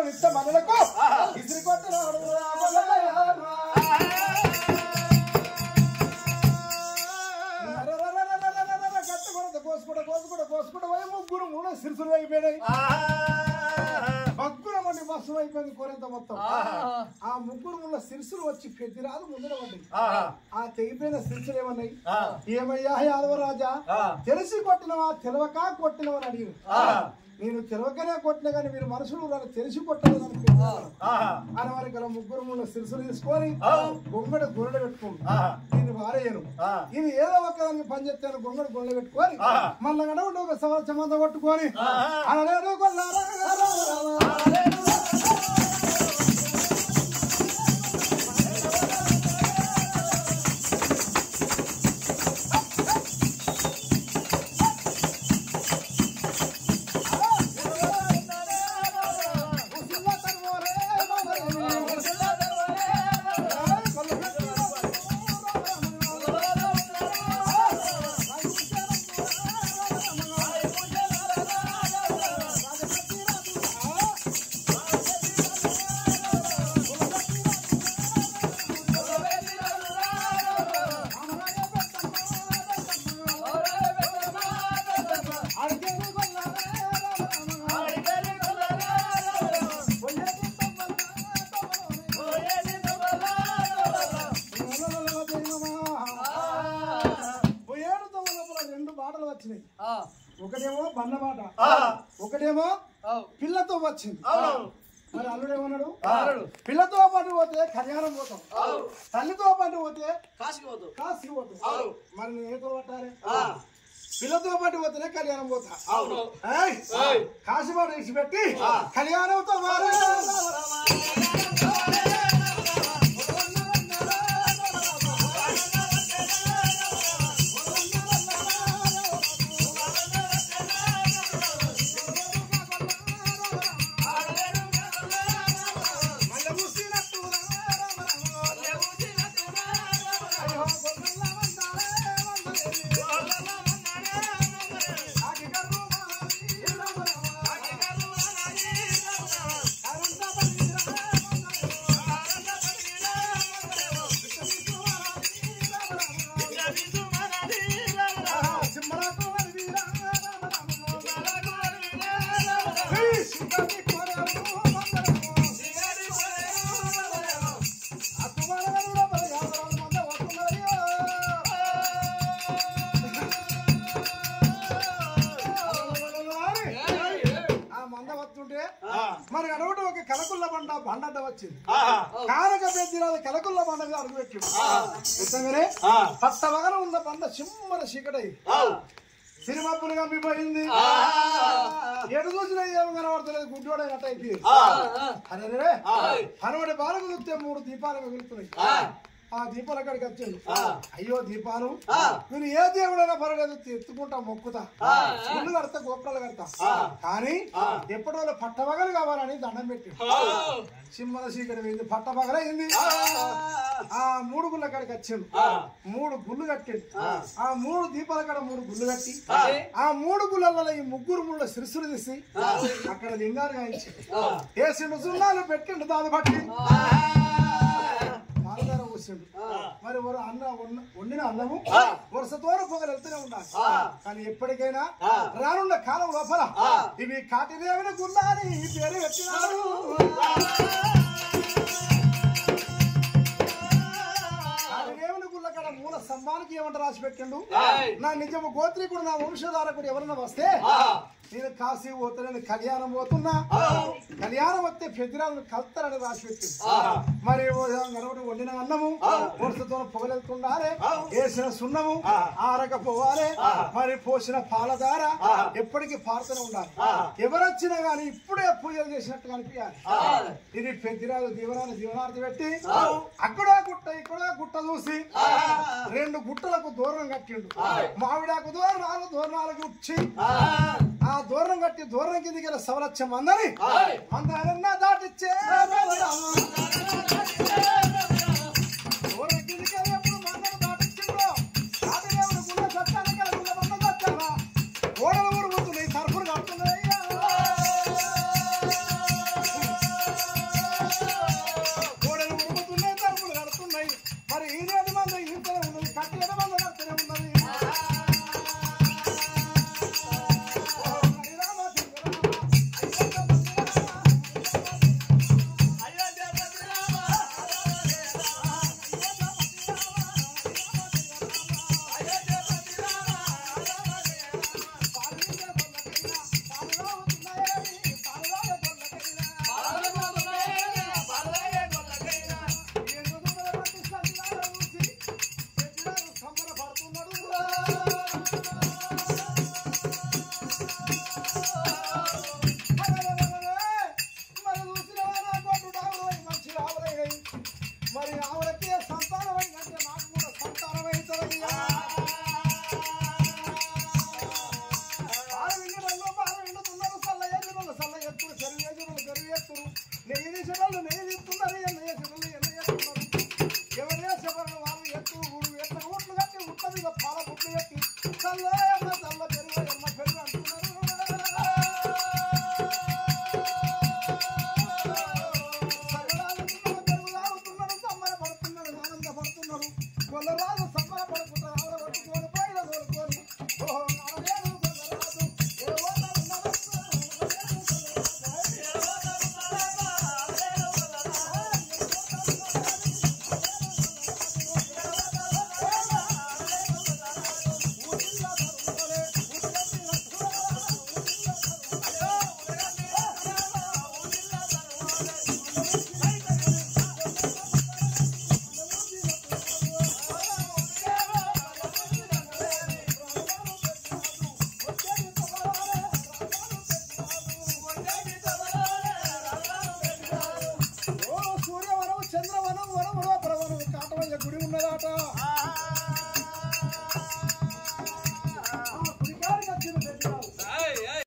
నిత్య మనలకు ఇసిరి కొట్టినాడు కోసుకుంటూ పోయి ముగ్గురు మూడు సిరుసులు అయిపోయినాయి మగ్గురం అండి బస్సు అయిపోయింది కోరంత మొత్తం ఆ ముగ్గురు ముళ్ళ సిరుసులు వచ్చి పెద్దిరాదు ముందర పడ్డాయి ఆ తెగిపోయిన సిరుసులు ఏమన్నాయి ఏమయ్యా యాదవరాజా తెలిసి కొట్టినవా తెలవక కొట్టినవా అని అడిగారు నేను తెలవకనే కొట్టినా కానీ మీరు మనుషులు నన్ను తెలిసి కొట్టాలని అని వారికి అలా ముగ్గురు ముళ్ళ సిరుసులు తీసుకొని గొంగడ గురడ పెట్టుకోండి దీన్ని వారేయను ఇది ఏదో ఒక్కదానికి పని చేస్తాను గొంగడ గురడ పెట్టుకొని మళ్ళా గడవడం ఒక సంవత్సరం అంతా కొట్టుకొని అనలేదు కొల్లారా ఒకటేమో బండ మాట ఒకటేమో పిల్లతో వచ్చింది మరి అల్లుడేమన్నాడు పిల్లతో పాటు పోతే కళ్యాణం పోతాం తల్లితో పాటు పోతే కాశీకి పోతాం మరి నేతో పట్టారే పిల్లతో పాటు పోతేనే కళ్యాణం పోతా కాశీ పాటు ఇచ్చిపెట్టి కళ్యాణంతో మరి అడవటం ఒక కలకుల్ల బండ వచ్చింది కారక పెద్దిరాదు కలకుల్ల బండగా అడుగుపెట్టింది నిజంగానే పట్టవగన ఉన్న బండ చిమ్మన చీకటై సినిమాపులు కమ్మిపోయింది ఎటు చూసినా ఏమో కనబడతలేదు గుడ్డోడ అయిపోయింది అరే హనుమడి బాలకు చూస్తే 3 దీపాలు మిగులుతున్నాయి ఆ దీపాల కాడికి వచ్చాడు అయ్యో దీపాలు మీరు ఏ దేవుడైనా పర్వాలేదు ఎత్తుకుంటా మొక్కుతా గుళ్ళు కడతా గోపురాలు కడతా కానీ ఎప్పటి పట్టపగలు కావాలని దండం పెట్టి సింహల చీకటి పోయింది పట్టపగలైంది ఆ 3 గుళ్ళ కాడికి వచ్చాడు 3 గుళ్ళు కట్టాడు ఆ 3 దీపాల కాడ 3 గుళ్ళు కట్టి ఆ 3 గుళ్ళల్లో ఈ ముగ్గురు ముళ్ళ సిరుసులు తీసి అక్కడ లింగాలు గాయించి వేసిండు సున్నాలు పెట్టిండు దాని బట్టి మరి వండిన అన్నము వరుసతో పొగలు వెళ్తూనే ఉండాలి కానీ ఎప్పటికైనా రానున్న కాలం లోపల ఇవి కాటిదేవిని గున్నాని పేరు పెట్టినారు కాటిదేవిని గుళ్ళ కాడ మూల స్తంభానికి ఏమంట రాసి పెట్టిండు నా నిజము గోత్రీకుడు నా వంశధారకుడు ఎవరన్నా వస్తే నేను కాశీ పోతే నేను కళ్యాణం పోతున్నా కళ్యాణం వస్తే పెద్దరాలను కలుతారని రాసి పెట్టింది మరి వండిన అన్నము వరుసతో పొగలెళ్తుండాలి వేసిన సున్నము ఆరకపోవాలి మరి పోసిన పాలధార ఎప్పటికీ పారుతూనే ఉండాలి ఎవరొచ్చినా గాని ఇప్పుడే పూజలు చేసినట్టు కనిపించాలి ఇది పెద్దరాలు దీవనార్థి పెట్టి అక్కడో గుట్ట ఇక్కడో గుట్ట చూసి 2 గుట్టలకు దూరం కట్టిండు మామిడాకు దూరాలు గుచ్చి ఆ దూరం కట్టి దూరం కిందికి సవలక్షం అందరి అందరన్నా దాటిచ్చే దూరం కిందికి ఎప్పుడు మందరు దాటిచ్చిండ్రో కాటిదేవుడు గుళ్ళ చట్టానికి గుళ్ళ బండ చట్టాలా ఓడలు ఊరు పోతున్నాయి సరుకులు కడుతున్నాయి నెయ్యి తీసే వాళ్ళు నెయ్యి తీస్తున్నారు, ఎన్న చేసే వాళ్ళు ఎన్న చేస్తున్నారు. ఎవరు చేసే వాళ్ళు వాళ్ళు ఎట్ల ఊట్లు కట్టి ఉంటుంది పాల గుడ్లు కట్టి చల్ల ఎన్న చల్ల పెరుగు ఎన్న పెరుగు అంటున్నారు. పెరుగు తాగుతున్నాడు, సంబరపడుతున్నాడు, ఆనందపడుతున్నాడు. కొల్లరాజు సంబరపడుతున్నాడు, ఆవిడ పట్టుకొని పైన కోరుకొని చంద్రవనం వనములో ప్రవనం కాటమయ్య గుడి ఉన్నదాట.